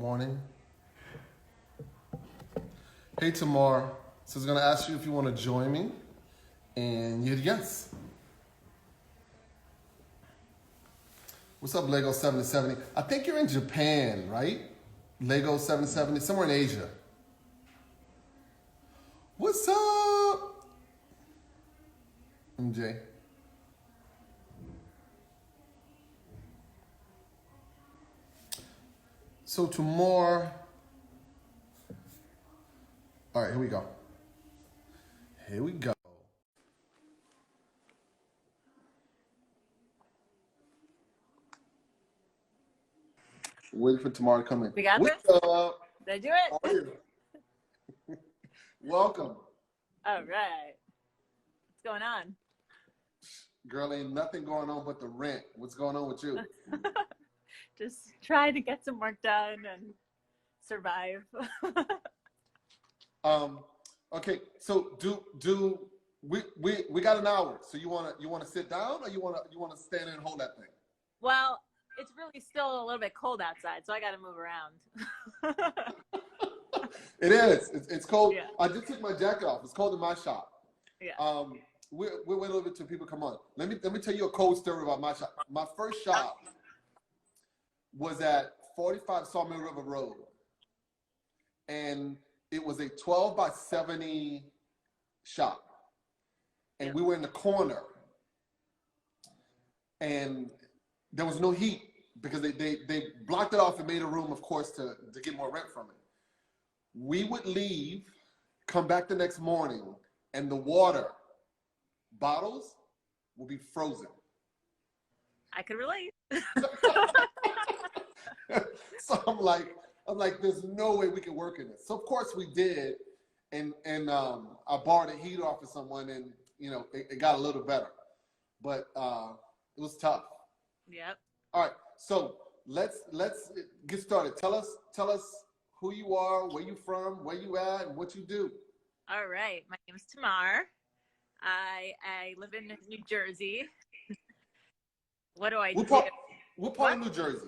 Morning. Hey Tamar, so I was gonna ask you if you want to join me, and you hit yes. What's up, Lego 770? I think you're in Japan, right? Lego 770, somewhere in Asia. What's up, MJ? So Tamar, all right, here we go. Here we go. Waiting for Tamar to come in. We got What's this? up? Did I do How it? are you? Welcome. All right. What's going on? Girl, ain't nothing going on but the rent. What's going on with you? Just trying to get some work done and survive. Okay, so we got an hour. So you wanna sit down, or you wanna stand there and hold that thing? Well, it's really still a little bit cold outside, so I got to move around. It is. It's cold. Yeah. I just took my jacket off. It's cold in my shop. Yeah. We're waiting a little bit till people come on. Let me tell you a cold story about my shop. My first shop was at 45 Sawmill River Road, and it was a 12 by 70 shop, and Yep. we were in the corner, and there was no heat because they blocked it off and made a room, of course, to get more rent from it. We would leave, come back the next morning, and the water bottles will be frozen. I could relate. So I'm like, there's no way we can work in this. So of course we did, and I borrowed a heater off of someone, and it got a little better, but it was tough. Yep. All right, so let's get started. Tell us who you are, where you from, where you at, and what you do. All right. My name is Tamar. I live in New Jersey. What do I do? What part of New Jersey?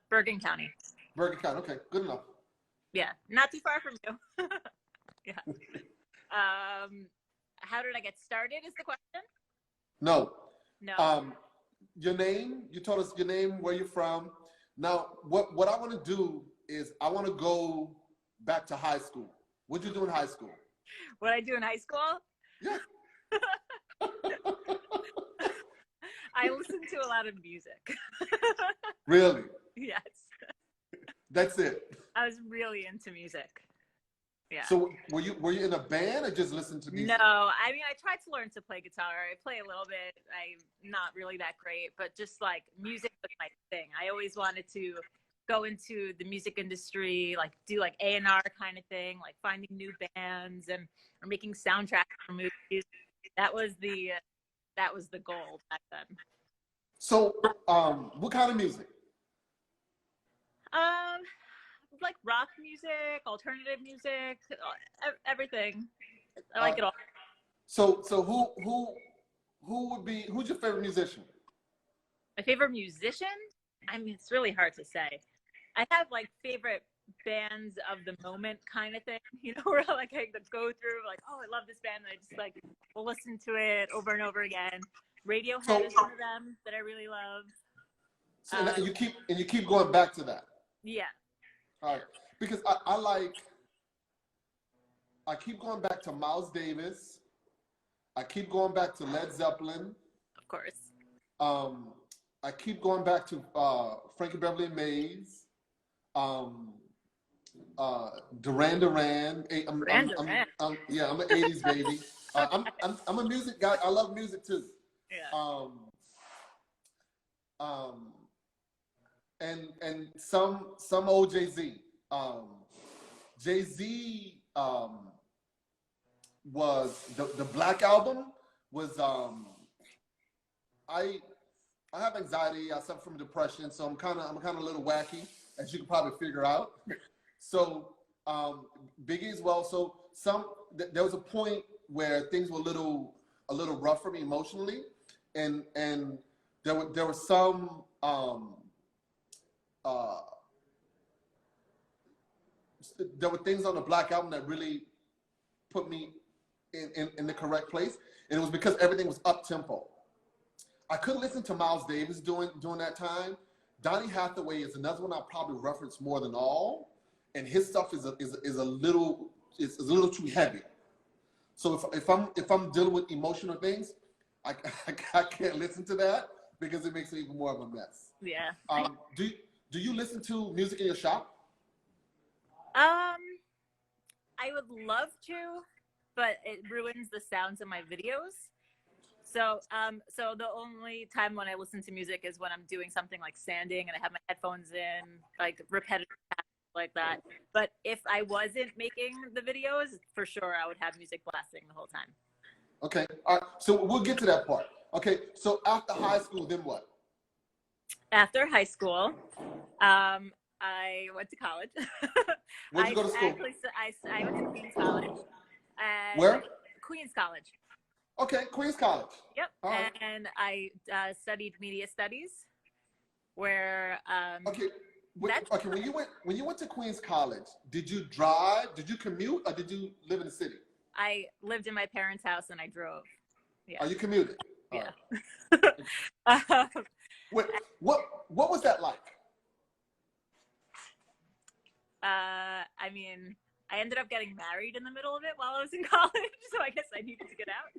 Bergen County. Bergen County. Okay, good enough. Yeah, not too far from you. Yeah. How did I get started is the question? No. No. Your name, you told us your name, where you're from. Now, what I want to do is I want to go back to high school. What'd you do in high school? What I do in high school? Yeah. I listen to a lot of music. Really? Yes. That's it. I was really into music. Yeah. So were you in a band or just listen to music? No, I mean, I tried to learn to play guitar. I play a little bit. I'm not really that great, but just like music was my thing. I always wanted to go into the music industry, like do like A&R kind of thing, like finding new bands or making soundtracks for movies. That was the goal back then. So, what kind of music? Like rock music, alternative music, everything. I like it all. So who's your favorite musician? My favorite musician? I mean, it's really hard to say. I have like favorite bands of the moment kind of thing, where like I go through like, oh, I love this band, and I just like will listen to it over and over again. Radiohead is one of them that I really love. So, and you keep going back to that. Yeah. All right, because I keep going back to Miles Davis. I keep going back to Led Zeppelin. Of course. I keep going back to Frankie Beverly and Mays. Duran. I'm an 80s baby. I'm a music guy. I love music too. Yeah. And some old Jay-Z. Jay-Z was the Black Album was I have anxiety. I suffer from depression, so I'm kind of a little wacky, as you can probably figure out. So Biggie as well. So there was a point where things were a little rough for me emotionally, and there were some there were things on the Black album that really put me in the correct place, and it was because everything was up tempo. I couldn't listen to Miles Davis during that time. Donny Hathaway is another one I'll probably reference more than all, and his stuff is a little too heavy. So if I'm dealing with emotional things, I can't listen to that because it makes me even more of a mess. Yeah. Do you listen to music in your shop? I would love to, but it ruins the sounds of my videos. So the only time when I listen to music is when I'm doing something like sanding and I have my headphones in, like repetitive tasks like that. But if I wasn't making the videos, for sure I would have music blasting the whole time. Okay. All right. So we'll get to that part. Okay. So after high school, then what? After high school, I went to college. Where'd you go to school? I went to Queens College. Where? Queens College. Okay, Queens College. Yep. All right. And I studied media studies, where okay. When you went to Queens College, did you drive? Did you commute, or did you live in the city? I lived in my parents' house and I drove. Yeah. Oh, you commuted? Yeah. Right. Wait, what was that like? I mean, I ended up getting married in the middle of it while I was in college, so I guess I needed to get out.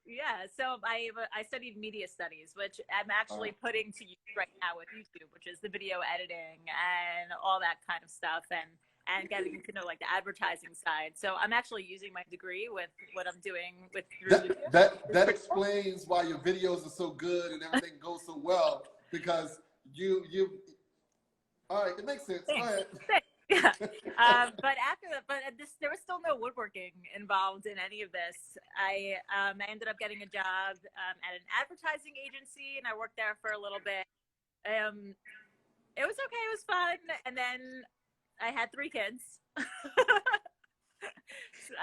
Yeah, so I studied media studies, which I'm actually putting to use right now with YouTube, which is the video editing and all that kind of stuff, and getting to know like the advertising side. So I'm actually using my degree with what I'm doing with YouTube. That explains why your videos are so good and everything goes so well, because you all right, it makes sense. Thanks. Go ahead. Yeah. But there was still no woodworking involved in any of this. I ended up getting a job at an advertising agency, and I worked there for a little bit. It was okay. It was fun. And then I had 3 kids.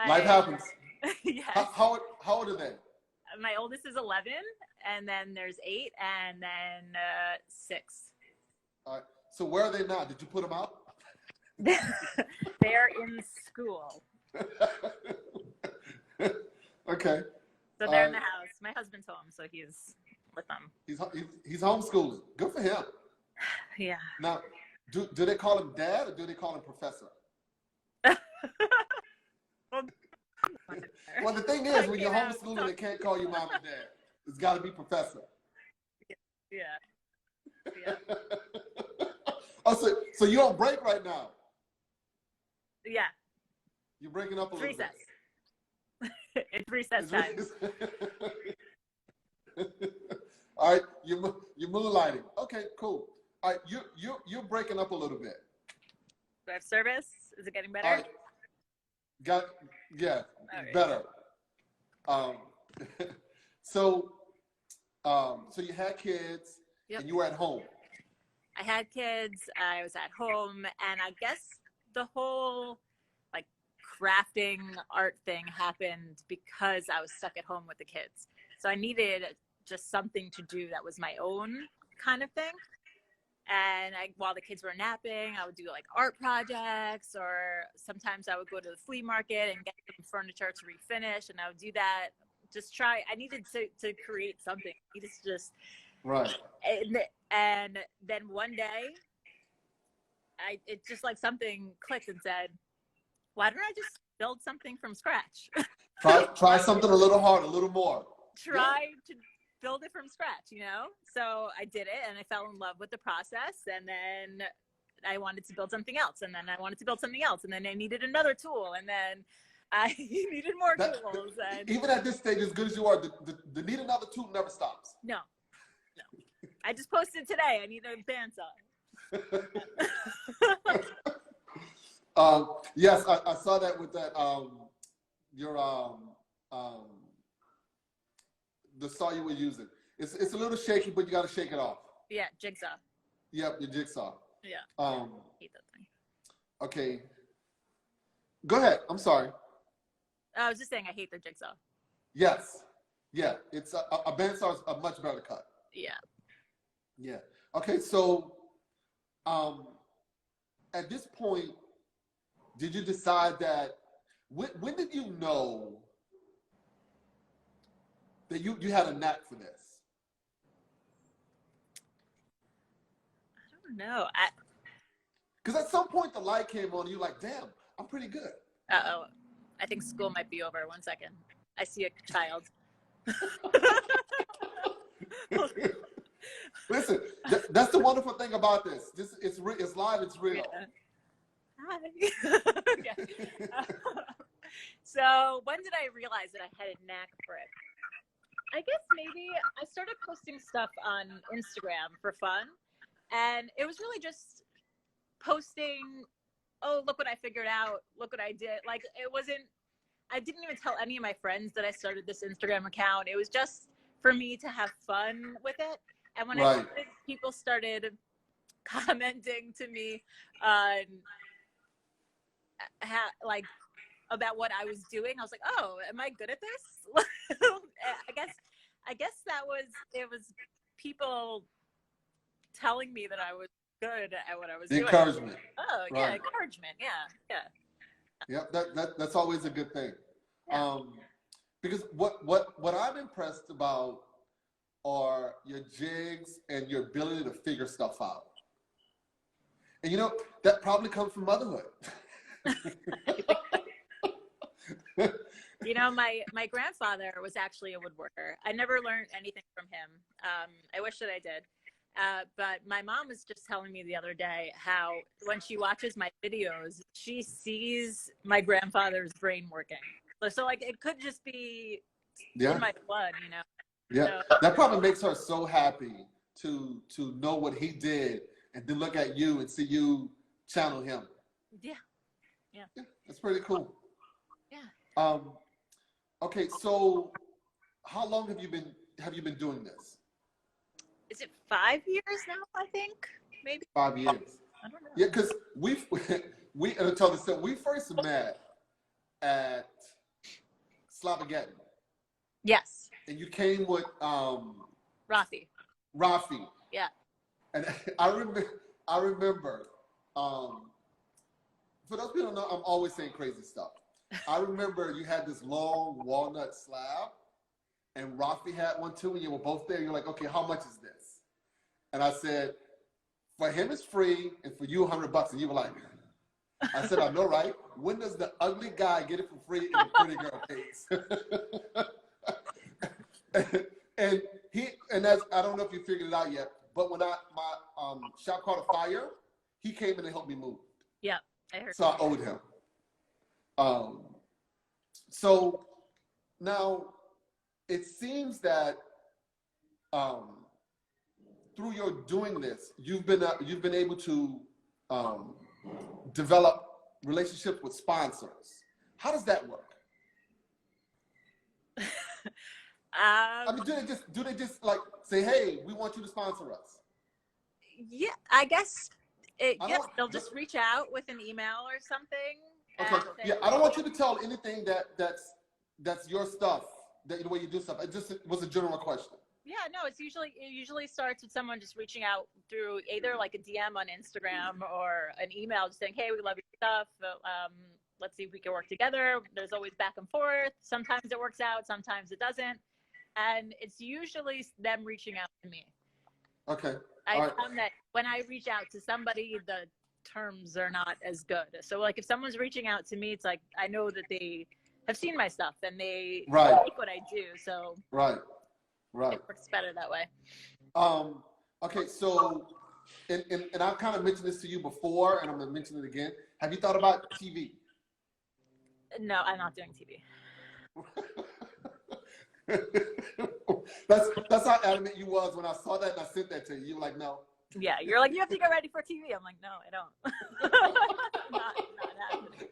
Life happens. Yes. How old are they? My oldest is 11, and then there's 8, and then 6. All right. So where are they now? Did you put them out? They're in school. Okay. So they're in the house. My husband's home, so he's with them. He's homeschooling. Good for him. Yeah. Now, do they call him dad or do they call him professor? Well, the thing is, when you're homeschooling, they can't call you mom and dad. It's got to be professor. Yeah. Oh, so you're on break right now? Yeah. You're breaking up a little recess. bit. It's recess time. All right, you're moonlighting. Okay, cool. All right, you're breaking up a little bit. Do I have service? Is it getting better? All right. Yeah, right. Better. So you had kids, yep. And you were at home. I had kids. I was at home, and I guess the whole like crafting art thing happened because I was stuck at home with the kids. So I needed just something to do that was my own kind of thing. And while the kids were napping, I would do like art projects, or sometimes I would go to the flea market and get some furniture to refinish, and I would do that. I needed to create something. I needed to just right. And then one day, it just like something clicked and said, "Why don't I just build something from scratch?" Try something a little harder, a little more. Try to build it from scratch, you know? So I did it, and I fell in love with the process, and then I wanted to build something else, and then I wanted to build something else, and then I needed another tool, and then I needed more tools. And even at this stage, as good as you are, the need another tool never stops. No. I just posted today. I need a bandsaw. Yes, I saw that with that the saw you were using. It's a little shaky, but you got to shake it off. Yeah, jigsaw. Yep, your jigsaw. Yeah. I hate that thing. Okay. Go ahead. I'm sorry. I was just saying I hate the jigsaw. Yes. Yeah. It's a bandsaw is a much better cut. Yeah. Yeah. Okay. So At this point, did you decide that, when did you know that you had a knack for this? I don't know. Because at some point the light came on and you're like, damn, I'm pretty good. Uh-oh. I think school might be over. 1 second. I see a child. Listen, that's the wonderful thing about this. It's live, it's real. Yeah. Hi. Yeah. So when did I realize that I had a knack for it? I guess maybe I started posting stuff on Instagram for fun. And it was really just posting, oh, look what I figured out. Look what I did. Like, I didn't even tell any of my friends that I started this Instagram account. It was just for me to have fun with it. And when Right. people started commenting to me like about what I was doing, I was like, oh, am I good at this? I guess it was people telling me that I was good at what I was doing. Encouragement. Oh, right. Yeah, encouragement. Yeah. Yep, that's always a good thing. Yeah. Because what I'm impressed about are your jigs and your ability to figure stuff out. And you know, that probably comes from motherhood. You know, my grandfather was actually a woodworker. I never learned anything from him. I wish that I did. But my mom was just telling me the other day how when she watches my videos, she sees my grandfather's brain working. So like, it could just be in my blood, you know? Yeah, so that probably makes her so happy to know what he did and then look at you and see you channel him. Yeah. That's pretty cool. Yeah. Okay, so how long have you been doing this? Is it 5 years now? I think maybe 5 years. I don't know. Yeah, because we first met at Slavageddon. Yes. And you came with Rafi. Yeah. And I remember. For those people who don't know, I'm always saying crazy stuff. I remember you had this long walnut slab, and Rafi had one too, and you were both there. You're like, okay, how much is this? And I said, for him it's free, and for you $100. And you were like, I said, I know, right? When does the ugly guy get it for free and the pretty girl pays? and that's, I don't know if you figured it out yet, but when my shop caught a fire, he came in and helped me move. Yeah, I heard. So I owed him. So now it seems that through your doing this, you've been able to develop relationships with sponsors. How does that work? I mean, do they just like say, hey, we want you to sponsor us? Yeah, I guess they'll just reach out with an email or something. Okay. Yeah, I don't want you to tell anything that's your stuff, that the way you do stuff. It just was a general question. Yeah, no, it usually starts with someone just reaching out through either like a DM on Instagram or an email, just saying, hey, we love your stuff. Let's see if we can work together. There's always back and forth. Sometimes it works out, sometimes it doesn't. And it's usually them reaching out to me. Okay. I found that when I reach out to somebody, the terms are not as good. So like if someone's reaching out to me, it's like I know that they have seen my stuff and they like what I do. So right. It works better that way. Okay, so and I've kind of mentioned this to you before, and I'm gonna mention it again. Have you thought about TV? No, I'm not doing TV. That's how adamant you was when I saw that and I sent that to you. You were like, no. Yeah, you're like, you have to get ready for TV. I'm like, no, I don't. not happening.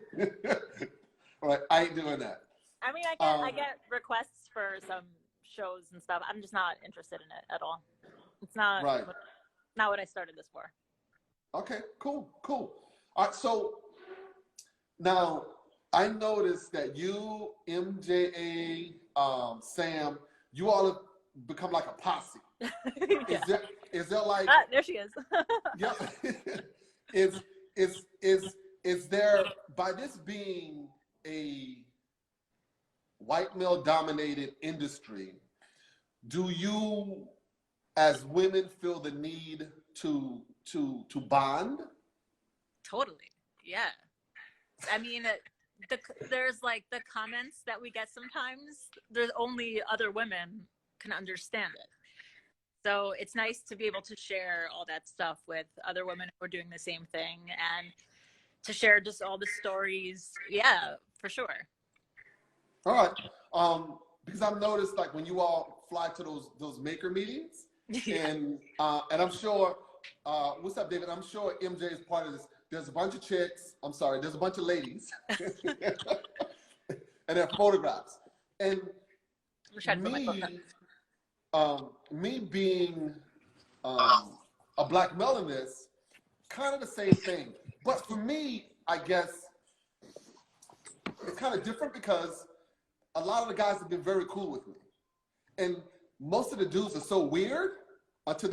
All right, I ain't doing that. I mean, I get requests for some shows and stuff. I'm just not interested in it at all. It's not not what I started this for. Okay, cool. All right, so now I noticed that you, MJA, Sam, you all have become like a posse. Yeah. Is there like, There she is. yeah, is, is there, by this being a white male dominated industry, do you as women feel the need to bond? Totally. Yeah. I mean, there's like the comments that we get sometimes, there's only other women can understand it. So it's nice to be able to share all that stuff with other women who are doing the same thing and to share just all the stories. Yeah, for sure. All right. Because I've noticed like when you all fly to those maker meetings, Yeah. and I'm sure, what's up, David? I'm sure MJ is part of this. There's a bunch of chicks. I'm sorry. There's a bunch of ladies, and their photographs. And me being a black male in this, kind of the same thing. But for me, I guess it's kind of different because a lot of the guys have been very cool with me, and most of the dudes are so weird. Until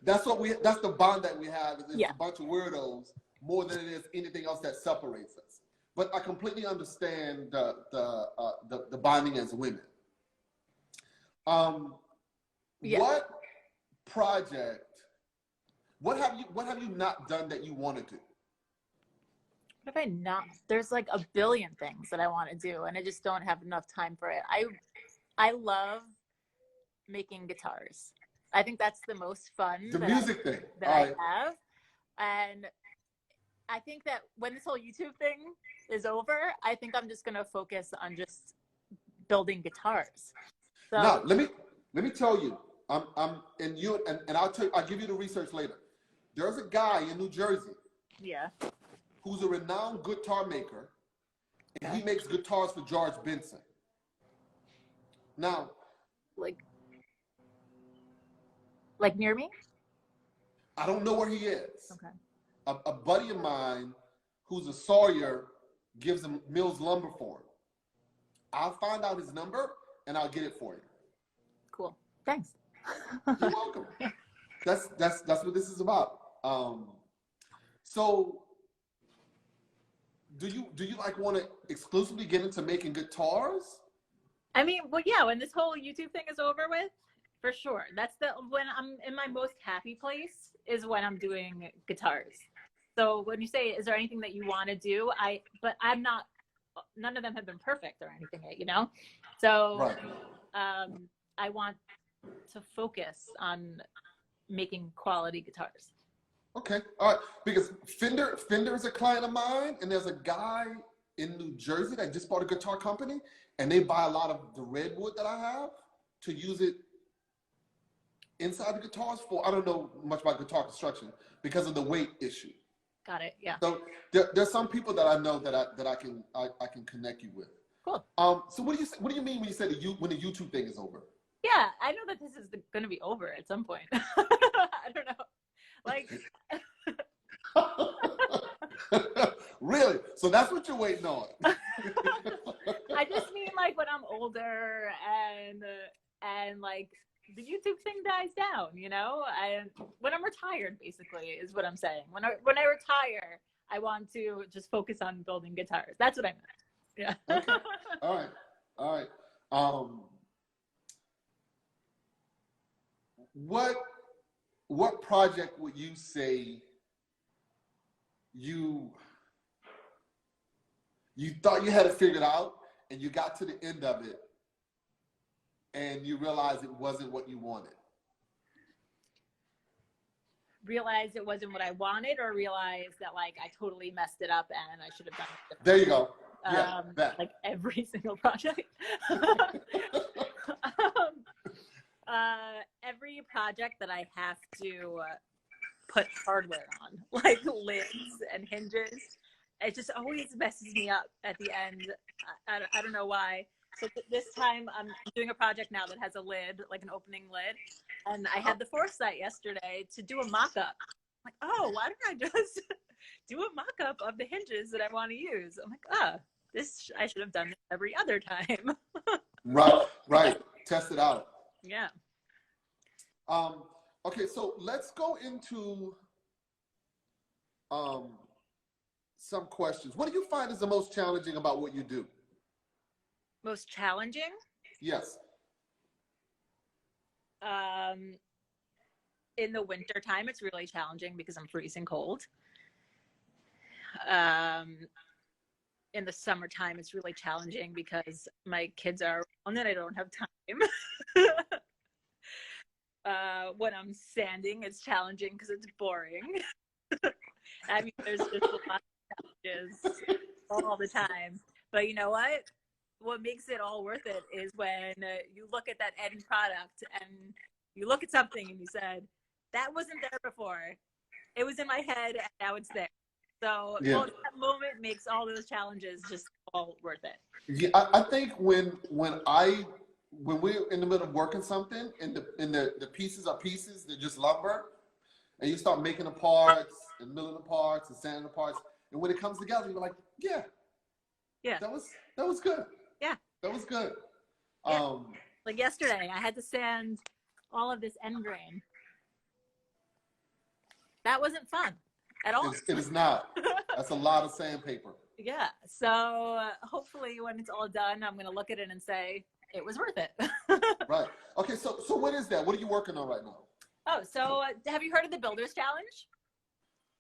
that's the bond that we have. Is a bunch of weirdos more than it is anything else that separates us. But I completely understand the bonding as women. What project? What have you not done that you want to do? What have I not? There's like a billion things that I want to do, and I just don't have enough time for it. I love making guitars. I think that's the most fun. The music thing that I have, and I think that when this whole YouTube thing is over, I think I'm just gonna focus on just building guitars. So now let me tell you, I'll give you the research later. There's a guy in New Jersey, who's a renowned guitar maker, and he makes guitars for George Benson. Now, like near me? I don't know where he is. Okay. A buddy of mine who's a sawyer gives him Mills lumber for him. I'll find out his number and I'll get it for you. Cool. Thanks. You're welcome. That's what this is about. So do you like want to exclusively get into making guitars? I mean, well, yeah, when this whole YouTube thing is over with, for sure. That's when I'm in my most happy place is when I'm doing guitars. So when you say, is there anything that you want to do? But I'm not, none of them have been perfect or anything yet, you know? So right. I want to focus on making quality guitars. Okay. All right. Because Fender is a client of mine, and there's a guy in New Jersey that just bought a guitar company, and they buy a lot of the redwood that I have to use it inside the guitars for. I don't know much about guitar construction because of the weight issue. Got it. Yeah. So there's some people that I know that I can connect you with. Cool. So what do you mean when you say when the YouTube thing is over? Yeah, I know that this is going to be over at some point. I don't know. Like. Really? So that's what you're waiting on? I just mean like when I'm older and like the YouTube thing dies down, you know? And when I'm retired, basically, is what I'm saying. When I retire, I want to just focus on building guitars. That's what I meant. Yeah. Okay. All right. What project would you say you thought you had it figured out and you got to the end of it and you realized it wasn't what you wanted? Realize it wasn't what I wanted, or realize that like I totally messed it up and I should have done it differently? There you go. Yeah, like every single project. Every project that I have to put hardware on, like lids and hinges, it just always messes me up at the end. I don't know why. So this time I'm doing a project now that has a lid, like an opening lid. And I had the foresight yesterday to do a mock-up. I'm like, oh, why don't I just do a mock-up of the hinges that I want to use? I'm like, I should have done this every other time. Right. Test it out. Yeah. Okay, so let's go into some questions. What do you find is the most challenging about what you do? Most challenging? Yes. In the winter time, it's really challenging because I'm freezing cold. In the summertime, it's really challenging because my kids are around and I don't have time. When I'm sanding, it's challenging because it's boring. I mean, there's just a lot of challenges all the time. But you know what? What makes it all worth it is when you look at that end product and you look at something and you said, that wasn't there before. It was in my head and now it's there. So that moment makes all those challenges just all worth it. Yeah, I think when we're in the middle of working something and the pieces are pieces, they're just lumber, and you start making the parts and milling the parts and sanding the parts, and when it comes together, you're like, yeah, that was good. Yeah, that was good. Yeah. Like yesterday, I had to sand all of this end grain. That wasn't fun at all. It is not. That's a lot of sandpaper. Yeah. So hopefully when it's all done, I'm going to look at it and say, it was worth it. Right. Okay. So what is that? What are you working on right now? Oh, so have you heard of the Builders Challenge?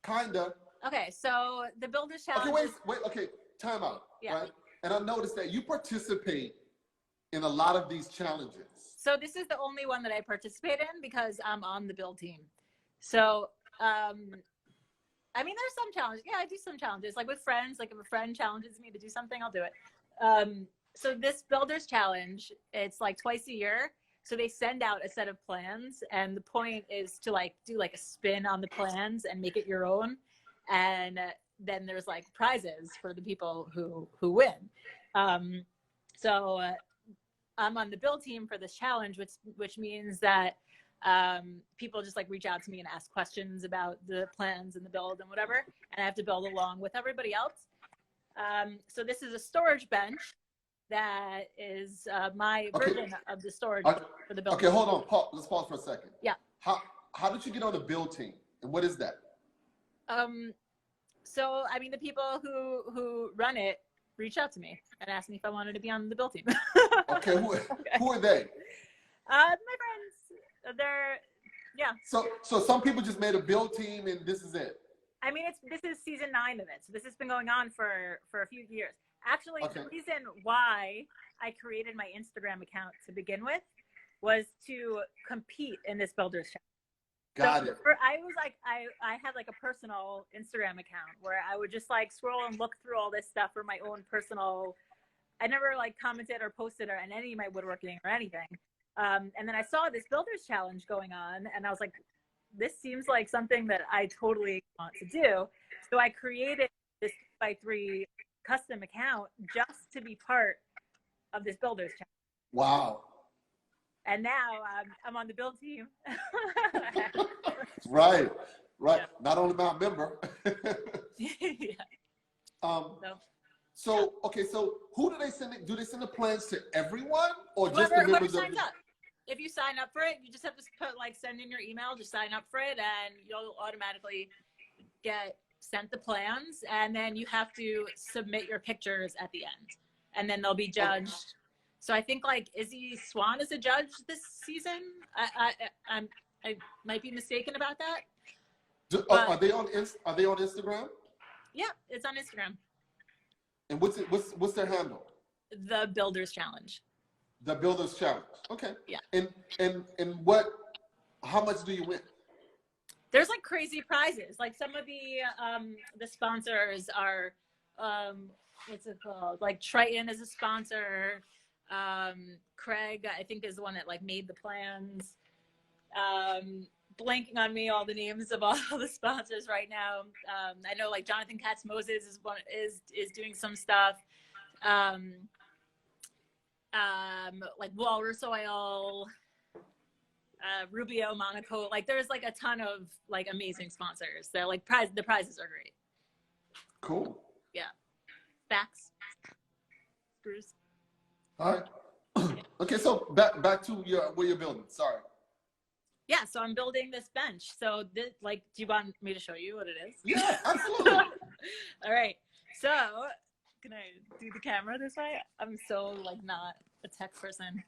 Kinda. Okay. So the Builders Challenge. Okay, wait. Okay. Time out. Yeah. Right. And I noticed that you participate in a lot of these challenges. So this is the only one that I participate in because I'm on the build team. So, I mean, there's some challenges. Yeah, I do some challenges, like with friends. Like if a friend challenges me to do something, I'll do it. So this Builders Challenge, it's like twice a year. So they send out a set of plans, and the point is to like do like a spin on the plans and make it your own. And then there's like prizes for the people who win. So I'm on the build team for this challenge, which means that people just like reach out to me and ask questions about the plans and the build and whatever, and I have to build along with everybody else. So this is a storage bench that is my version of the storage for the build. Okay, hold on. Let's pause for a second. Yeah. How did you get on the build team, and what is that? So I mean, the people who run it reached out to me and asked me if I wanted to be on the build team. Okay, who are they? My friends. Yeah. So some people just made a build team and this is it. I mean, this is season 9 of it, so this has been going on for a few years. Actually, The reason why I created my Instagram account to begin with was to compete in this Builders Challenge. Got it. I had like a personal Instagram account where I would just like scroll and look through all this stuff for my own personal. I never like commented or posted or on any of my woodworking or anything. And then I saw this Builders Challenge going on, and I was like, this seems like something that I totally want to do. So I created this 3x3 custom account just to be part of this Builders Challenge. Wow. And now I'm on the build team. Right. Yeah. Not only my member. Yeah. So who do they send it? Do they send the plans to everyone or just whoever the members signs up? If you sign up for it, you just have to put like send in your email, just sign up for it, and you'll automatically get sent the plans, and then you have to submit your pictures at the end, and then they'll be judged. Okay. So I think like Izzy Swan is a judge this season. I might be mistaken about that. Are they on Instagram? Yeah, it's on Instagram. And what's their handle? The Builders Challenge. The Builders Challenge. Okay. Yeah. And how much do you win? There's like crazy prizes. Like some of the sponsors are what's it called? Like Triton is a sponsor. Craig, I think, is the one that like made the plans. Blanking on me all the names of all the sponsors right now. I know like Jonathan Katz Moses is doing some stuff. Like Walrus Oil, Rubio, Monaco. Like there's like a ton of like amazing sponsors. So like the prizes are great. Cool. Yeah. Backs. Screws. All right. Okay, so back to where you're building. Sorry. Yeah, so I'm building this bench. So this, like, do you want me to show you what it is? Yeah, absolutely. All right. So can I do the camera this way? I'm so like not a tech person.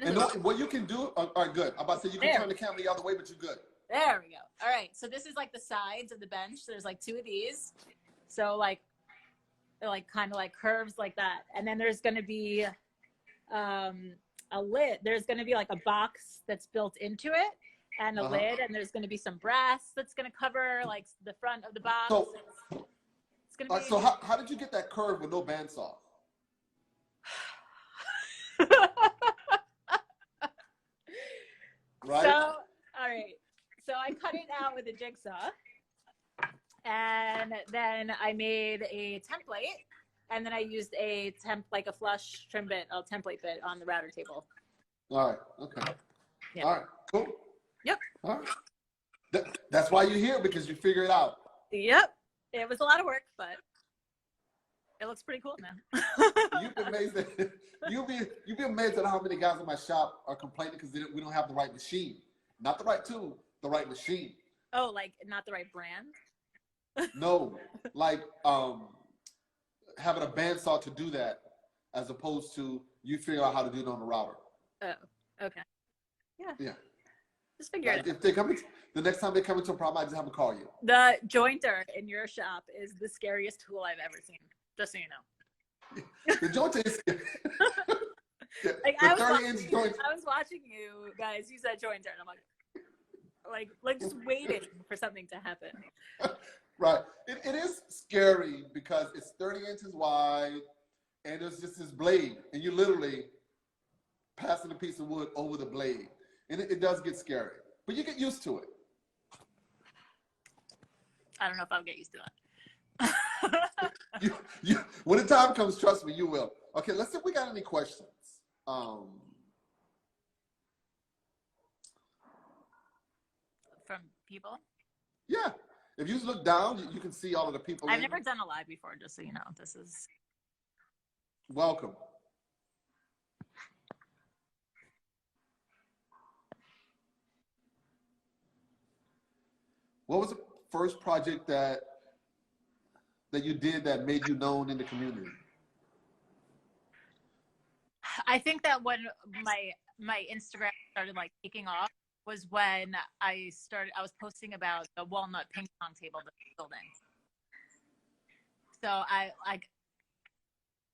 And what you can do, all right, good. I'm about to say you can turn the camera the other way, but you're good. There we go. All right. So this is like the sides of the bench. There's like 2 of these. So like, they're like kind of like curves like that. And then there's going to be a lid. There's going to be like a box that's built into it and a lid. And there's going to be some brass that's going to cover like the front of the box. So, it's going to be. So how did you get that curve with no bandsaw? Right? So, all right. So I cut it out with a jigsaw. And then I made a template. And then I used like a flush trim bit, a template bit on the router table. All right. Okay. Yep. All right. Cool. Yep. All right. That's why you're here, because you figure it out. Yep. It was a lot of work, but it looks pretty cool now. You'd be amazed at you'd be amazed at how many guys in my shop are complaining because we don't have the right machine, not the right tool, the right machine. Oh, like not the right brand? No, like having a bandsaw to do that, as opposed to you figure out how to do it on the router. Oh, okay. Yeah. Yeah. Just figure it out. If they come, the next time they come into a problem, I just have to call you. The jointer in your shop is the scariest tool I've ever seen. Just so you know. The jointer is scary. Like, the 30-inch jointer. I was watching you guys use that jointer, and I'm like just waiting for something to happen. Right. It is scary because it's 30 inches wide, and there's just this blade, and you're literally passing a piece of wood over the blade. And it does get scary, but you get used to it. I don't know if I'll get used to that. When the time comes, trust me, you will. Okay, let's see if we got any questions. From people? Yeah. If you just look down, you can see all of the people. I've never done a live before, just so you know. This is... Welcome. What was the first project that you did that made you known in the community? I think that when my Instagram started like taking off was when I was posting about the walnut ping pong table that I'm building. So I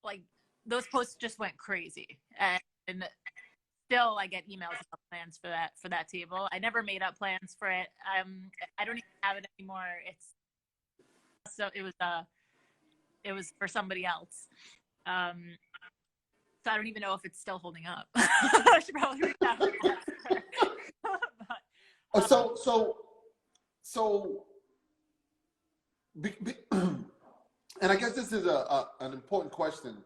like those posts just went crazy, and still I get emails about plans for that table. I never made up plans for it. I don't even have it anymore. It was for somebody else. So I don't even know if it's still holding up. I should probably reach out. And I guess this is an important question.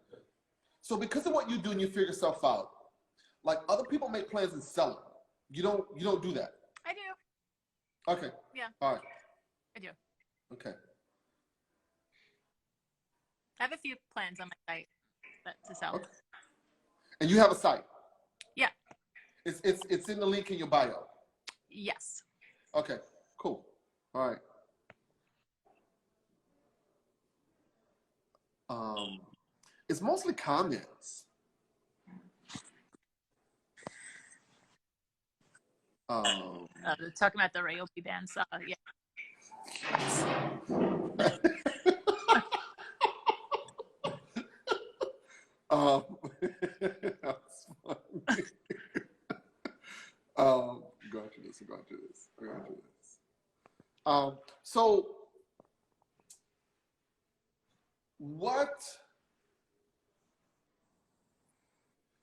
So because of what you do and you figure yourself out, like other people make plans and sell them. You don't do that. I do. Okay. Yeah. All right. I do. Okay. I have a few plans on my site to sell. Okay. And you have a site? Yeah. It's in the link in your bio. Yes. Okay. Cool. All right. It's mostly comments. Talking about the Ryobi band, so yeah. That's funny. Go after this. So what?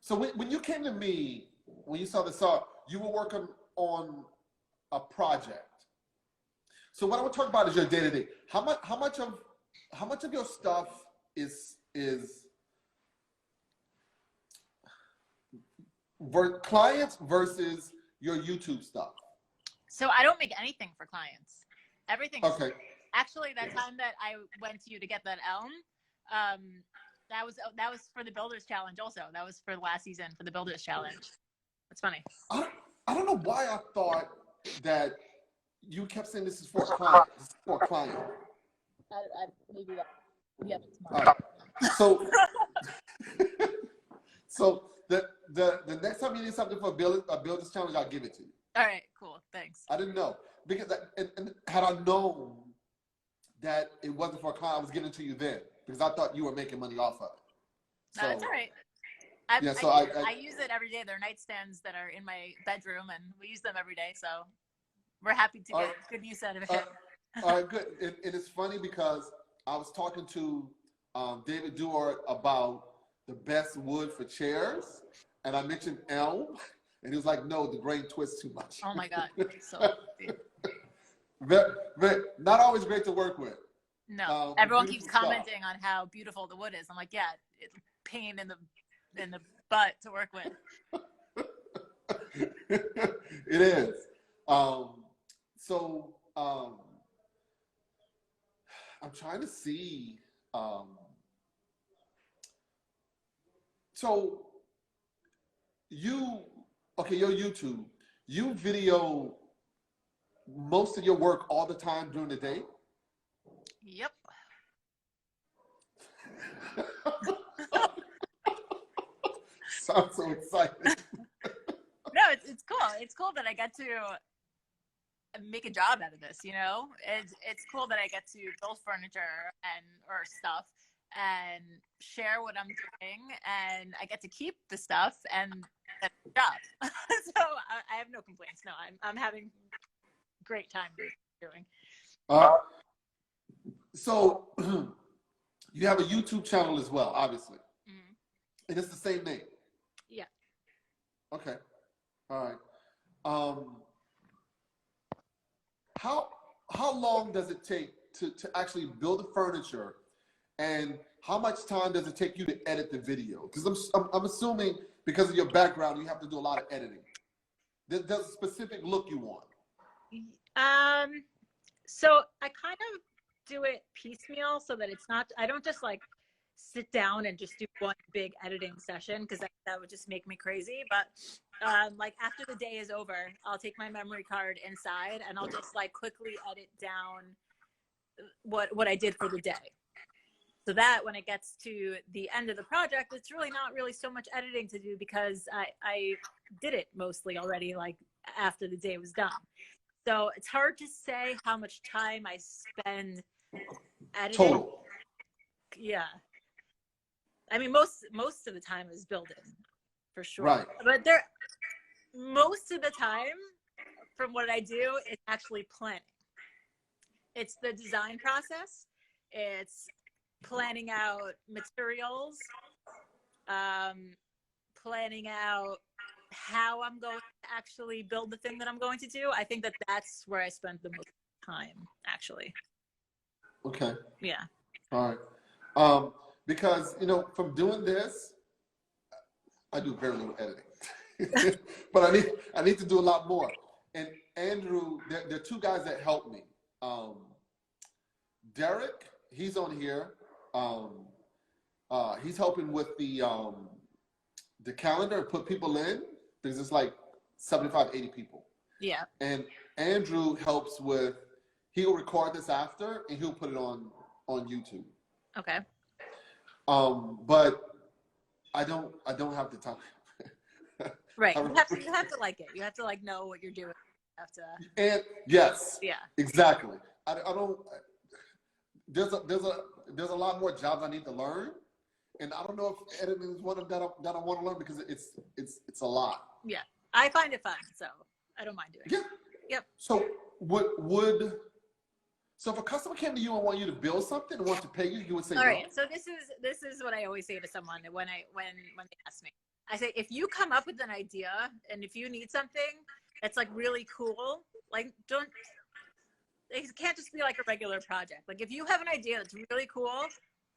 So when you came to me, when you saw this art, you were working on a project. So what I want to talk about is your day to day. How much of your stuff is clients versus your YouTube stuff? So I don't make anything for clients. Everything. Okay. Actually, that time that I went to you to get that elm, that was for the Builders Challenge. Also, that was for the last season for the Builders Challenge. That's funny. I don't know why I thought that you kept saying this is for a client. This is for a client. Maybe that. Yeah, All right. So, so the next time you need something for a builders challenge, I'll give it to you. All right, cool. Thanks. I didn't know because and had I known that it wasn't for a client, I was giving it to you then because I thought you were making money off of it. So, No, it's all right. I use it every day. They're nightstands that are in my bedroom, and we use them every day. So we're happy to get good use out of it. All right, good. And it's funny because I was talking to David Duart about the best wood for chairs, and I mentioned elm, and he was like, "No, the grain twists too much." Oh my God! So not always great to work with. No, everyone keeps commenting on how beautiful the wood is. I'm like, yeah, it's pain in the butt to work with. It is. I'm trying to see. So your YouTube, you video most of your work all the time during the day? Yep. Sounds so excited. No, it's cool. It's cool that I get to make a job out of this, you know? It's cool that I get to build furniture or stuff and share what I'm doing, and I get to keep the stuff and that's the job. So I have no complaints. No, I'm having a great time doing. So you have a YouTube channel as well, obviously. Mm-hmm. And it's the same name. Yeah. Okay. All right. How long does it take to actually build the furniture, and how much time does it take you to edit the video? Because I'm assuming because of your background, you have to do a lot of editing. There's a specific look you want. So I kind of do it piecemeal so that it's not, I don't just like sit down and just do one big editing session because that would just make me crazy. But like after the day is over, I'll take my memory card inside and I'll just like quickly edit down what I did for the day. So that when it gets to the end of the project, it's really not really so much editing to do because I did it mostly already, like after the day was done. So it's hard to say how much time I spend editing. Total. Yeah. I mean, most of the time is building, for sure. Right. But most of the time, from what I do, it's actually planning. It's the design process. It's planning out materials, planning out how I'm going to actually build the thing that I'm going to do. I think that's where I spend the most time, actually. Okay. Yeah. All right. Because, from doing this, I do very little editing, but I need to do a lot more. And Andrew, there are two guys that help me. Derek, he's on here. He's helping with the calendar and put people in because it's like 75, 80 people. Yeah. And Andrew helps with, he'll record this after and he'll put it on YouTube. Okay. But I don't have the time. Right. You have to like it. You have to like know what you're doing. You have to. And yes. Yeah. Exactly. I don't. There's a lot more jobs I need to learn, and I don't know if editing is one of them that I want to learn because it's a lot. Yeah. I find it fun, so I don't mind doing it. Yeah. Yep. So so if a customer came to you and want you to build something and want to pay you, you would say no? All right. So this is what I always say to someone when they ask me. I say, if you come up with an idea and if you need something that's like really cool, like it can't just be like a regular project. Like if you have an idea that's really cool,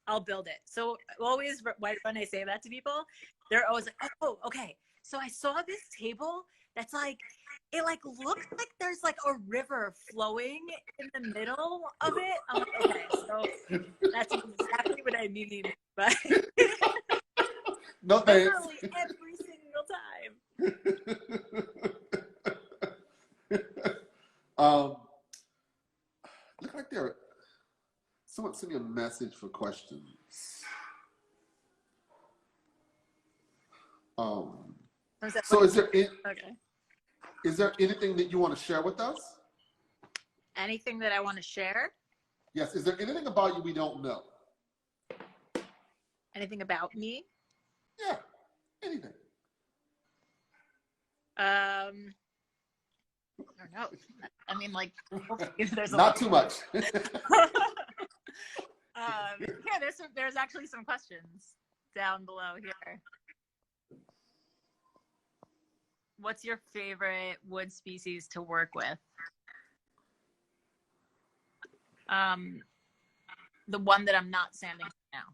I'll build it. So always when I say that to people, they're always like, oh, okay. So I saw this table that's like, it like looks like there's like a river flowing in the middle of it. I'm like, okay, so that's exactly what I mean. But no thanks. Literally every single time. on. Send me a message for questions. So okay. is there anything that you want to share with us? Anything that I want to share? Yes. Is there anything about you we don't know? Anything about me? Yeah. Anything. I don't know. I mean, like, there's not too much. Yeah, there's actually some questions down below here. What's your favorite wood species to work with? The one that I'm not sanding now.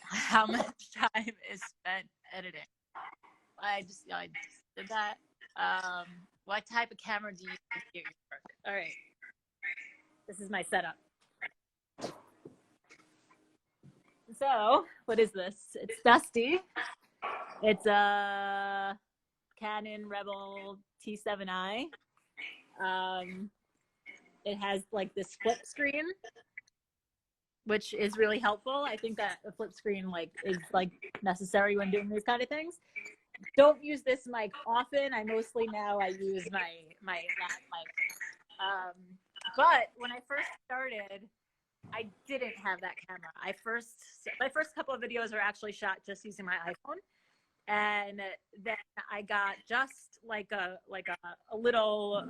How much time is spent editing? I just did that. What type of camera do you use to get your work? All right. This is my setup. So, what is this? It's dusty. It's a Canon Rebel T7i. It has like this flip screen, which is really helpful. I think that a flip screen is necessary when doing these kind of things. Don't use this mic often. I mostly now use my lap mic. But when I first started, I didn't have that camera. My first couple of videos were actually shot just using my iPhone, and then I got just like a little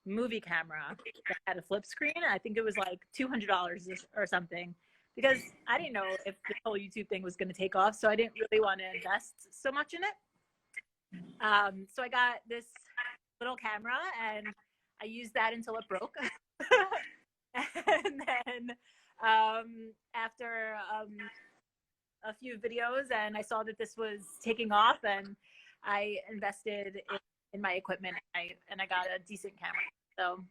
movie camera that had a flip screen. I think it was like $200 or something, because I didn't know if the whole YouTube thing was going to take off, so I didn't really want to invest so much in it. So I got this little camera and I used that until it broke. And then after a few videos, and I saw that this was taking off, and I invested in my equipment, and I got a decent camera. So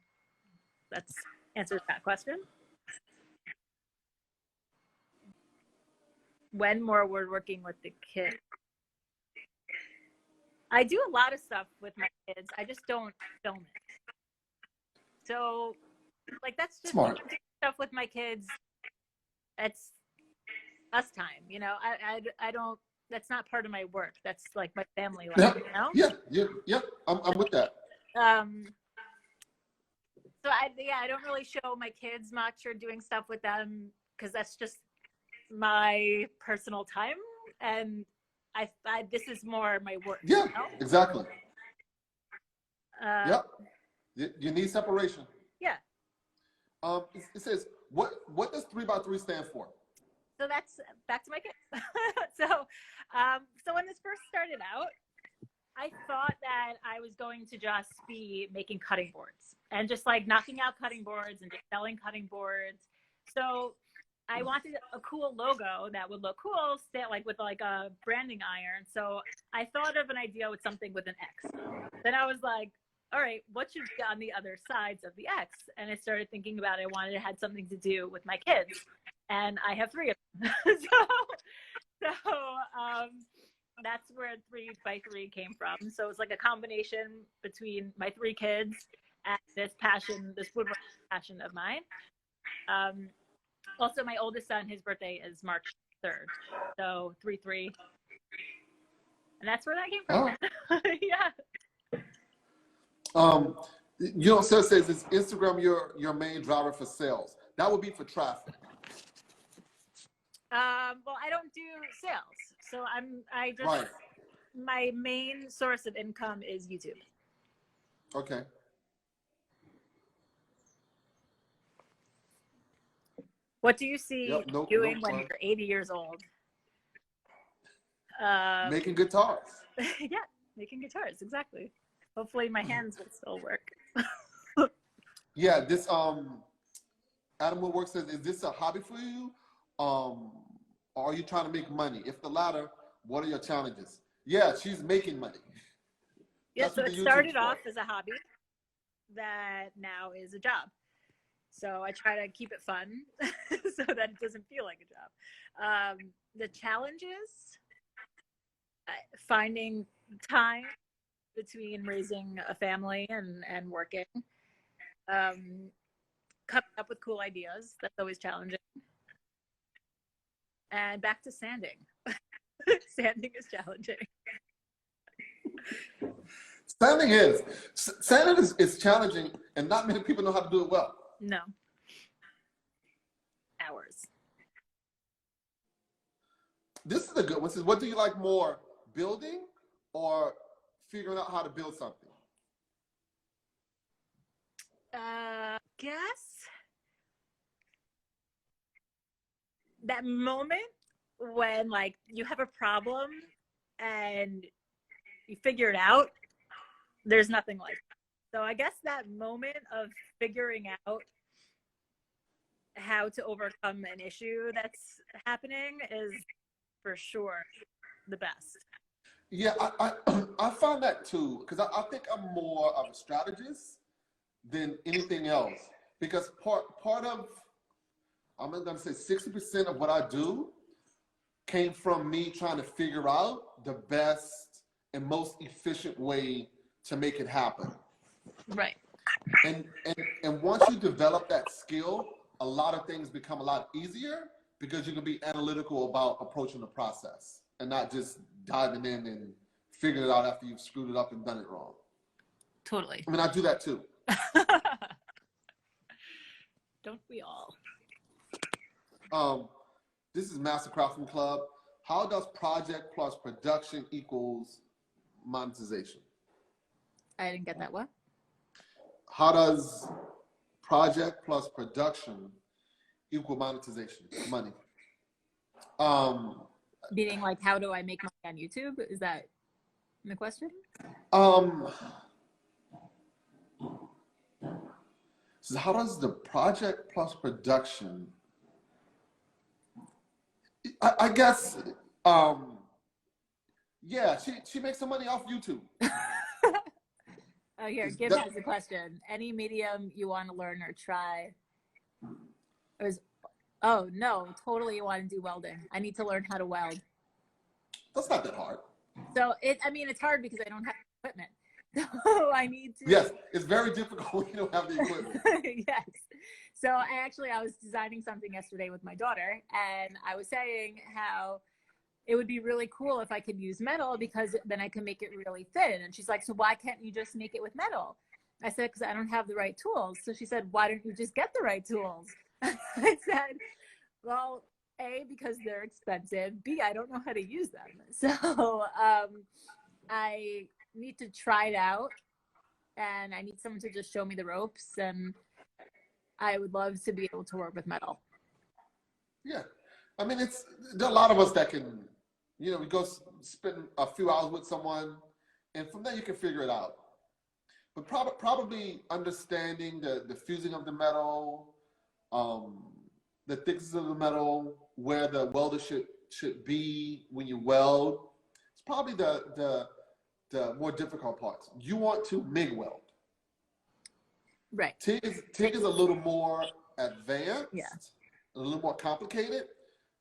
that's answers that question. When more woodworking with the kids? I do a lot of stuff with my kids. I just don't film it. So, that's just Smart. stuff with my kids. It's us time, you know. I don't. That's not part of my work. That's like my family life. Yeah. You know? Yeah. I'm with that. So I don't really show my kids much or doing stuff with them, because that's just my personal time, and I this is more my work. Yeah, you know? exactly. Yep. You need separation. Yeah. It says, what does 3x3 stand for? So that's back to my kids. So when this first started out, I thought that I was going to just be making cutting boards and just knocking out cutting boards and just selling cutting boards. So I wanted a cool logo that would look cool, with a branding iron. So I thought of an idea with something with an X. Then I was like, all right, what should be on the other sides of the X? And I started thinking about it. I wanted it had something to do with my kids. And I have 3 of them. so that's where 3x3 came from. So it's like a combination between my 3 kids and this woodworking passion of mine. Also, my oldest son, his birthday is March 3rd. So 3-3. And that's where that came from. Oh. Yeah. So it says, is Instagram your main driver for sales? That would be for traffic. Well, I don't do sales, so my main source of income is YouTube. Okay. What do you see doing when you're 80 years old? Making guitars. Yeah, making guitars, exactly. Hopefully my hands will still work. Yeah, this Adam Woodwork says, is this a hobby for you? Or are you trying to make money? If the latter, what are your challenges? Yeah, she's making money. Yeah, so it started off as a hobby that now is a job. So I try to keep it fun so that it doesn't feel like a job. The challenge is finding time between raising a family and working. coming up with cool ideas. That's always challenging. And back to sanding. Sanding is challenging. Sanding is challenging, and not many people know how to do it well. No. Hours. This is a good one. Says, what do you like more, building or figuring out how to build something? Guess that moment when like you have a problem and you figure it out, there's nothing like it. So I guess that moment of figuring out how to overcome an issue that's happening is for sure the best. Yeah, I found that too, because I think I'm more of a strategist than anything else. Because part of, I'm going to say 60% of what I do came from me trying to figure out the best and most efficient way to make it happen. Right. And once you develop that skill, a lot of things become a lot easier because you can be analytical about approaching the process and not just diving in and figuring it out after you've screwed it up and done it wrong. Totally. I mean, I do that too. Don't we all? This is Master Craftsman Club. How does project plus production equals monetization? I didn't get that. What? How does project plus production equal monetization? Money. Meaning like, how do I make money on YouTube? Is that the question? So how does the project plus production, I guess, yeah, she makes some money off YouTube. Oh, here, give us a question. Any medium you want to learn or try? Oh, no, totally you want to do welding. I need to learn how to weld. That's not that hard. So, it's hard because I don't have equipment. So I need to. Yes, it's very difficult when you don't have the equipment. Yes. So I was designing something yesterday with my daughter, and I was saying how it would be really cool if I could use metal because then I can make it really thin. And she's like, so why can't you just make it with metal? I said, because I don't have the right tools. So she said, why don't you just get the right tools? I said, well, A, because they're expensive. B, I don't know how to use them. So I need to try it out, and I need someone to just show me the ropes, and I would love to be able to work with metal. Yeah. I mean, there are a lot of us that can, we go spend a few hours with someone, and from there you can figure it out. But probably understanding the fusing of the metal, the thickness of the metal, where the welder should be when you weld, it's probably the more difficult parts. You want to MIG weld. Right. TIG is a little more advanced, yeah, a little more complicated.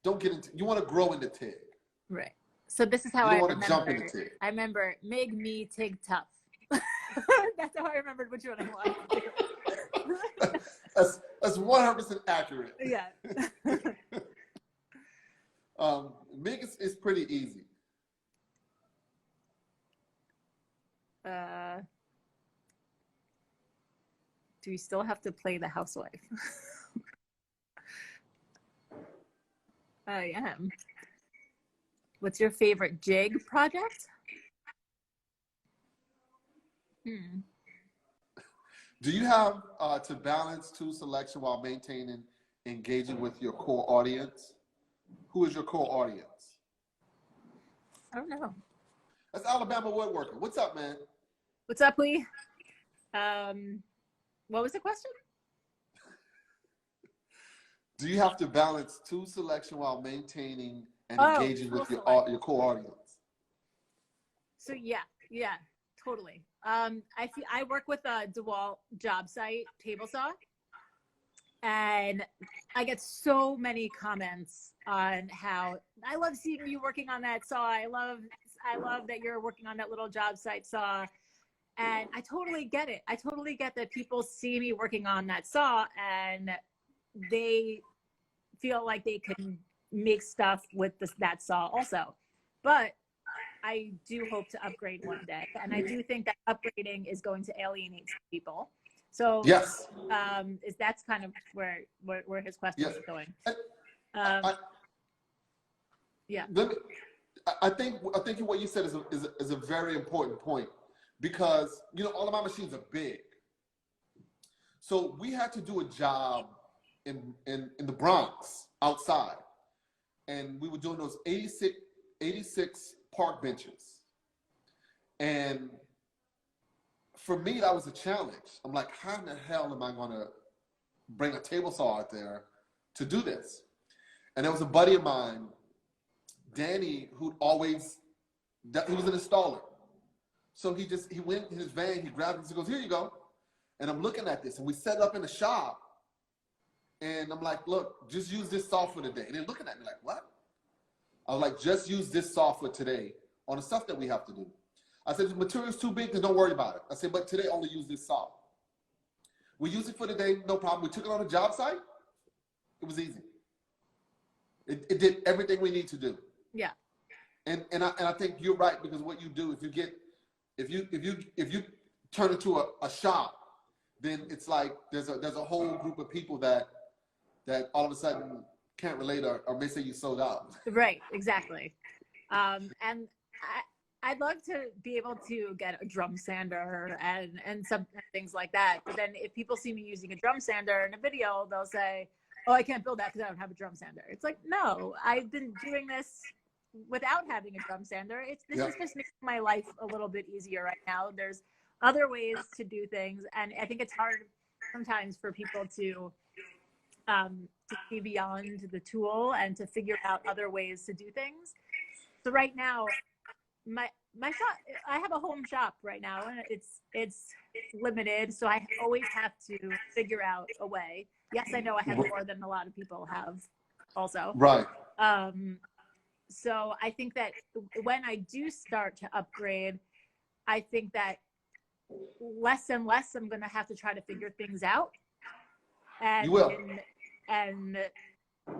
Don't get into, you want to grow into TIG. Right. So this is how you don't I want remember. To jump into TIG. I remember MIG, me, TIG, tough. That's how I remembered which one I wanted. That's 100% accurate. Yeah. MIG is pretty easy. Do we still have to play the housewife? I am. What's your favorite jig project? Do you have to balance tool selection while maintaining engaging with your core audience? Who is your core audience? I don't know. That's Alabama Woodworking. What's up, man? What's up, Lee? What was the question? Do you have to balance tool selection while maintaining and engaging with your core audience? So yeah, totally. I work with a DeWalt job site table saw, and I get so many comments on how I love seeing you working on that saw. I love that you're working on that little job site saw. And I totally get it. I totally get that people see me working on that saw and they feel like they can make stuff with that saw also. But I do hope to upgrade one day. And I do think that upgrading is going to alienate people. So Yes. That's kind of where his question Yes. is going. Yeah. I think what you said is a very important point, because all of my machines are big. So we had to do a job in the Bronx outside, and we were doing those 86 park benches. And for me, that was a challenge. I'm like, how in the hell am I going to bring a table saw out there to do this? And there was a buddy of mine, Danny, he was an installer. So he went in his van, he grabbed it, he goes, here you go. And I'm looking at this, and we set it up in the shop. And I'm like, look, just use this software today. And they're looking at me like, what? I was like, just use this software today on the stuff that we have to do. I said, if the material's too big, then don't worry about it. I said, but today only use this saw. We use it for the day, no problem. We took it on a job site. It was easy. It did everything we need to do. Yeah. And I think you're right, because what you do, if you turn into a shop, then it's like there's a whole group of people that all of a sudden can't relate or may say you sold out. Right, exactly. And I'd love to be able to get a drum sander and some things like that. But then if people see me using a drum sander in a video, they'll say, oh, I can't build that because I don't have a drum sander. It's like, no, I've been doing this without having a drum sander. This is just making my life a little bit easier right now. There's other ways to do things. And I think it's hard sometimes for people to see beyond the tool and to figure out other ways to do things. So right now, my shop, I have a home shop right now, and it's limited, so I always have to figure out a way. Yes, I know I have more than a lot of people have also. Right. So I think that when I do start to upgrade, I think that less and less I'm going to have to try to figure things out. And you will. And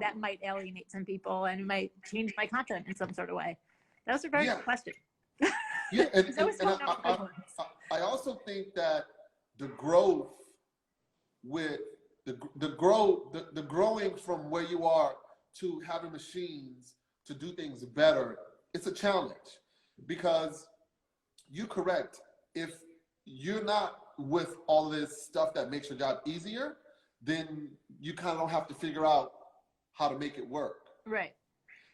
that might alienate some people, and it might change my content in some sort of way. That was a very good question. Yeah, and I also think that the growth with the growing from where you are to having machines to do things better, it's a challenge, because you're correct. If you're not with all this stuff that makes your job easier, then you kind of don't have to figure out how to make it work. Right.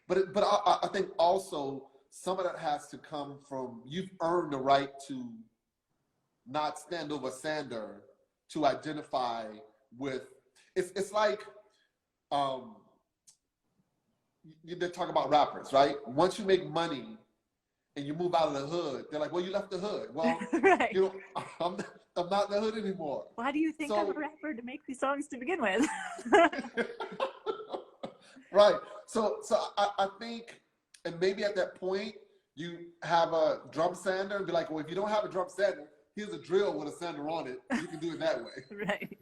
But I think also some of that has to come from, you've earned the right to not stand over a sander to identify with. It's like they talk about rappers, right? Once you make money and you move out of the hood, they're like, well, you left the hood. Well, right. I'm not in the hood anymore. Why do you think I'm a rapper to make these songs to begin with? Right. So I think, and maybe at that point, you have a drum sander and be like, well, if you don't have a drum sander, here's a drill with a sander on it. You can do it that way. Right.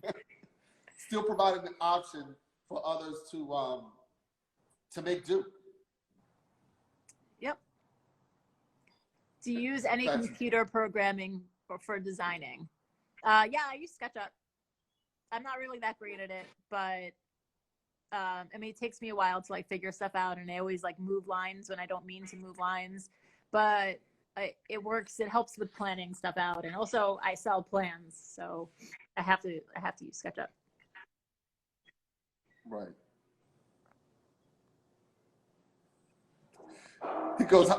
Still providing the option for others to make do. Yep. Do you use any computer programming for designing? Yeah, I use SketchUp. I'm not really that great at it, but I mean, it takes me a while to like figure stuff out, and I always like move lines when I don't mean to move lines, but it works. It helps with planning stuff out, and also I sell plans, so I have to use SketchUp. Right. He goes,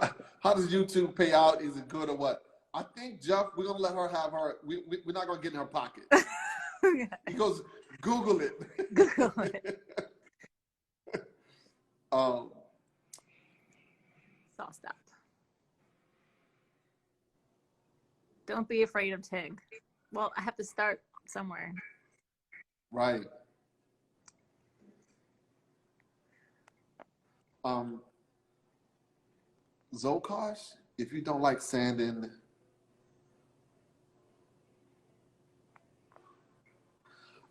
how does YouTube pay out? Is it good or what? I think, Jeff, we're going to let her have her. We're not going to get in her pocket. Yeah. He goes, Google it. Google it. So stop. Don't be afraid of Tig. Well, I have to start somewhere. Right. Zokosh, if you don't like sanding,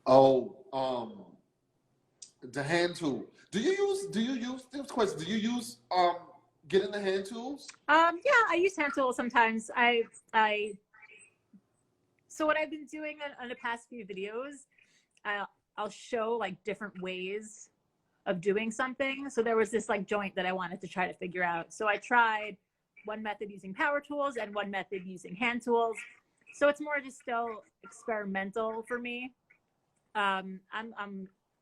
Oh, the hand tool. This question, do you use getting the hand tools? Yeah, I use hand tools sometimes. So what I've been doing on the past few videos, I'll show like different ways of doing something. So there was this like joint that I wanted to try to figure out. So I tried one method using power tools and one method using hand tools. So it's more just still experimental for me. I'm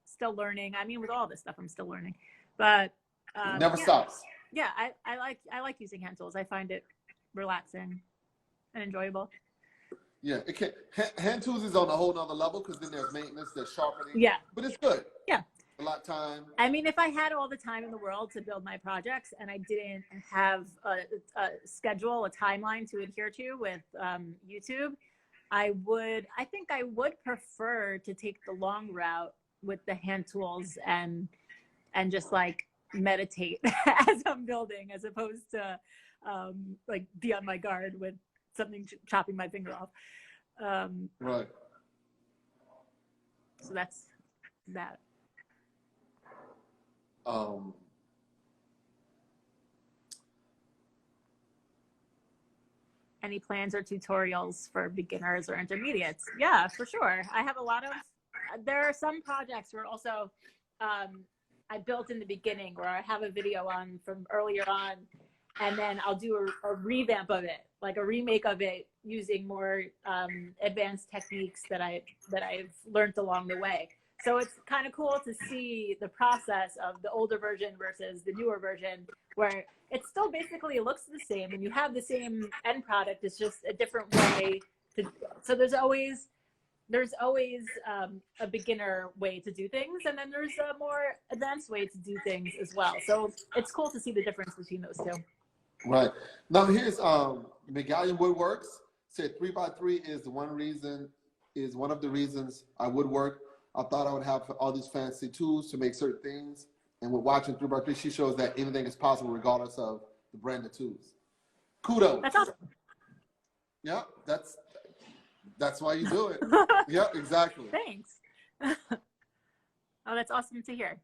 still learning. I mean, with all this stuff, I'm still learning, but Never yeah, stops. yeah, I like using hand tools. I find it relaxing and enjoyable. Yeah, it can. Hand tools is on a whole nother level because then there's maintenance, there's sharpening. Yeah, But it's good. yeah. A lot of time. I mean, if I had all the time in the world to build my projects and I didn't have a schedule, a timeline to adhere to with YouTube, I think I would prefer to take the long route with the hand tools and just like meditate as I'm building, as opposed to like be on my guard with something chopping my finger off. Right. So that's that. Any plans or tutorials for beginners or intermediates? Yeah, for sure. I have a lot of, there are some projects where also I built in the beginning where I have a video on from earlier on, and then I'll do a revamp of it, like a remake of it using more advanced techniques that I've learned along the way. So it's kind of cool to see the process of the older version versus the newer version, where it still basically looks the same and you have the same end product. It's just a different way to. So there's always a beginner way to do things, and then there's a more advanced way to do things as well. So it's cool to see the difference between those two. Right. Now here's McGallion Woodworks said 3x3 is one of the reasons I woodwork. I thought I would have all these fancy tools to make certain things. And with watching 3x3, she shows that anything is possible regardless of the brand of tools. Kudos. That's awesome. Yeah, that's why you do it. Yeah, exactly. Thanks. Oh, that's awesome to hear.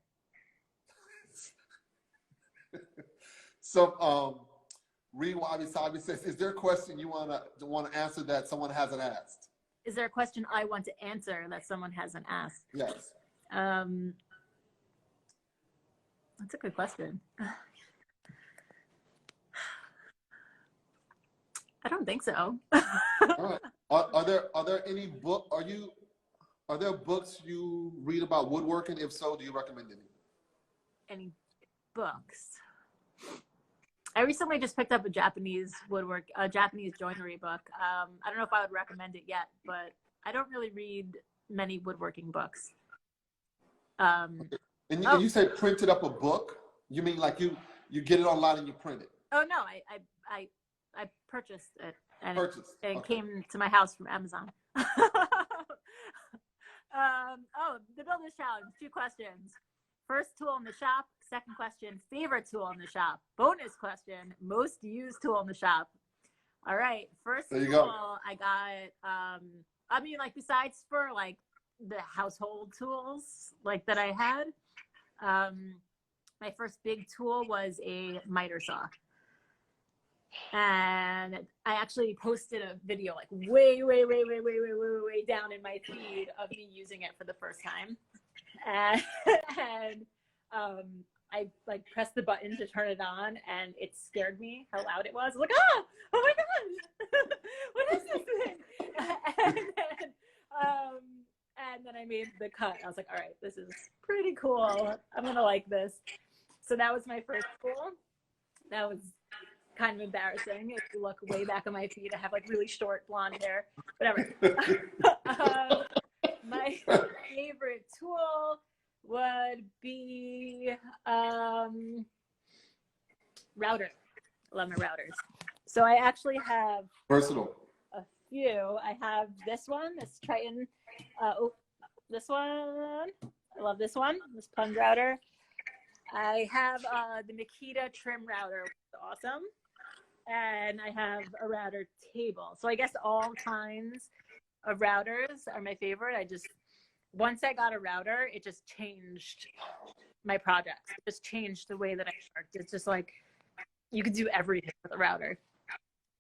So, Reed Wabi Sabi says, is there a question you want to answer that someone hasn't asked? Is there a question I want to answer that someone hasn't asked? Yes. That's a good question. I don't think so. All right. Are there any book? Are there books you read about woodworking? If so, do you recommend any? Any books? I recently just picked up a Japanese joinery book. I don't know if I would recommend it yet, but I don't really read many woodworking books. And you say printed up a book? You mean like you get it online and you print it? Oh no, I purchased it, and it Okay. came to my house from Amazon. Oh, the Builder's Challenge, 2 questions. First tool in the shop. Second question, favorite tool in the shop. Bonus question, most used tool in the shop. All right, first there you tool go. I got, I mean, like besides for like the household tools like that I had, my first big tool was a miter saw. And I actually posted a video like way down in my feed of me using it for the first time. And I like pressed the button to turn it on, and it scared me how loud it was. I was like, oh my gosh, what is this thing? And then I made the cut. I was like, all right, this is pretty cool. I'm gonna like this. So that was my first tool. That was kind of embarrassing. If you look way back on my feet, I have like really short blonde hair. Whatever. My favorite tool would be router. I love my routers. So I actually have Versatile. a few. I have this one, this Triton. This one. I love this one. This plunge router. I have the Makita trim router, which is awesome. And I have a router table. So I guess all kinds of routers are my favorite. I just once I got a router, it just changed my projects. It just changed the way that I worked. It's just like you could do everything with a router.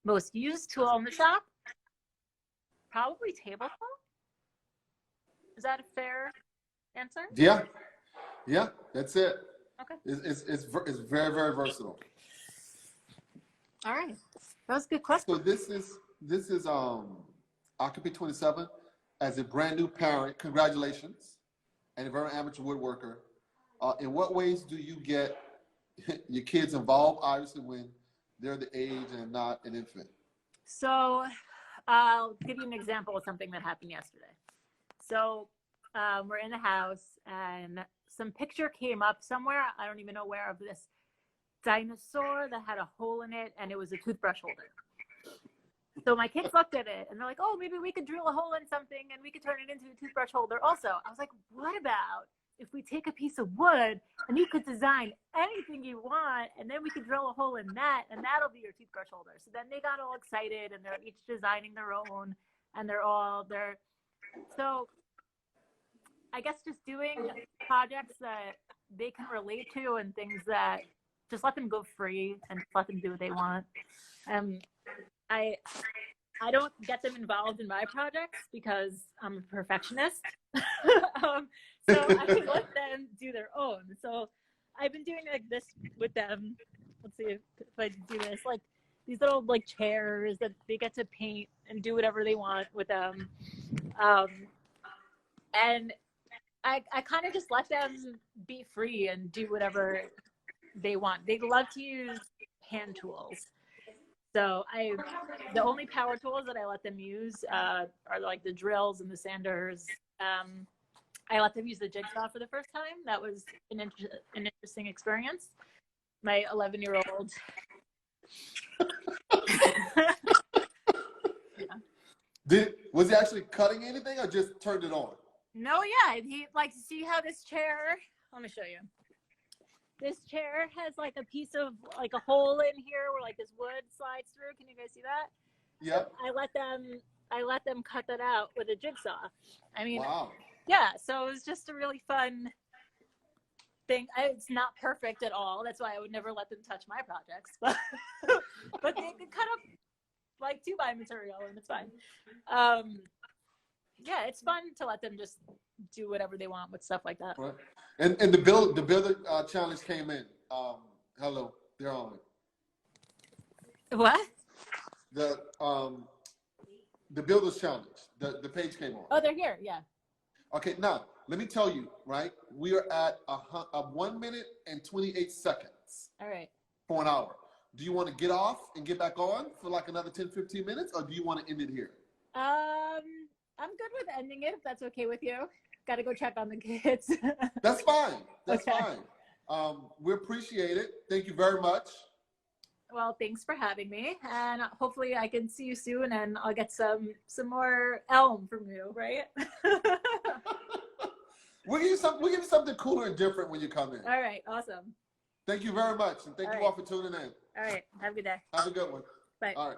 Most used tool in the shop, probably tabletop. Is that a fair answer? Yeah, yeah, that's it. Okay. It's very, very versatile. All right, that was a good question. So this is Occupy 27 as a brand new parent. Congratulations, and a very amateur woodworker. In what ways do you get your kids involved? Obviously, when they're the age and not an infant. So I'll give you an example of something that happened yesterday. So we're in the house and some picture came up somewhere. I don't even know where, of this dinosaur that had a hole in it and it was a toothbrush holder. So my kids looked at it and they're like, oh, maybe we could drill a hole in something and we could turn it into a toothbrush holder also. I was like, what about if we take a piece of wood and you could design anything you want and then we could drill a hole in that and that'll be your toothbrush holder. So then they got all excited and they're each designing their own and so I guess just doing projects that they can relate to and things that just let them go free and let them do what they want. I don't get them involved in my projects because I'm a perfectionist. So I let them do their own. So I've been doing like this with them. Let's see if I do this. Like these little like chairs that they get to paint and do whatever they want with them. And I kind of just let them be free and do whatever they want. They love to use hand tools. So the only power tools that I let them use are like the drills and the sanders. I let them use the jigsaw for the first time. That was an interesting experience. My 11-year-old. Yeah. Was he actually cutting anything or just turned it on? No, yeah. He like to see how this chair. Let me show you. This chair has like a piece of like a hole in here where like this wood slides through. Can you guys see that? Yep. I let them cut that out with a jigsaw. I mean, wow. Yeah. So it was just a really fun thing. It's not perfect at all. That's why I would never let them touch my projects. But they could cut up like 2x material and it's fine. Yeah, it's fun to let them just do whatever they want with stuff like that. Right. And the builder challenge came in. Hello, they're on. What? The builders challenge. The page came on. Oh, they're here. Yeah. Okay, now let me tell you. Right, we are at 1 minute and 28 seconds. All right. For an hour. Do you want to get off and get back on for like another 10-15 minutes, or do you want to end it here? I'm good with ending it if that's okay with you. Got to go check on the kids. That's fine. That's okay. fine. We appreciate it. Thank you very much. Well, thanks for having me, and hopefully I can see you soon, and I'll get some more elm from you, right? We'll give you something cooler and different when you come in. All right, awesome. Thank you very much, and thank you all for tuning in. All right, have a good day. Have a good one. Bye. All right.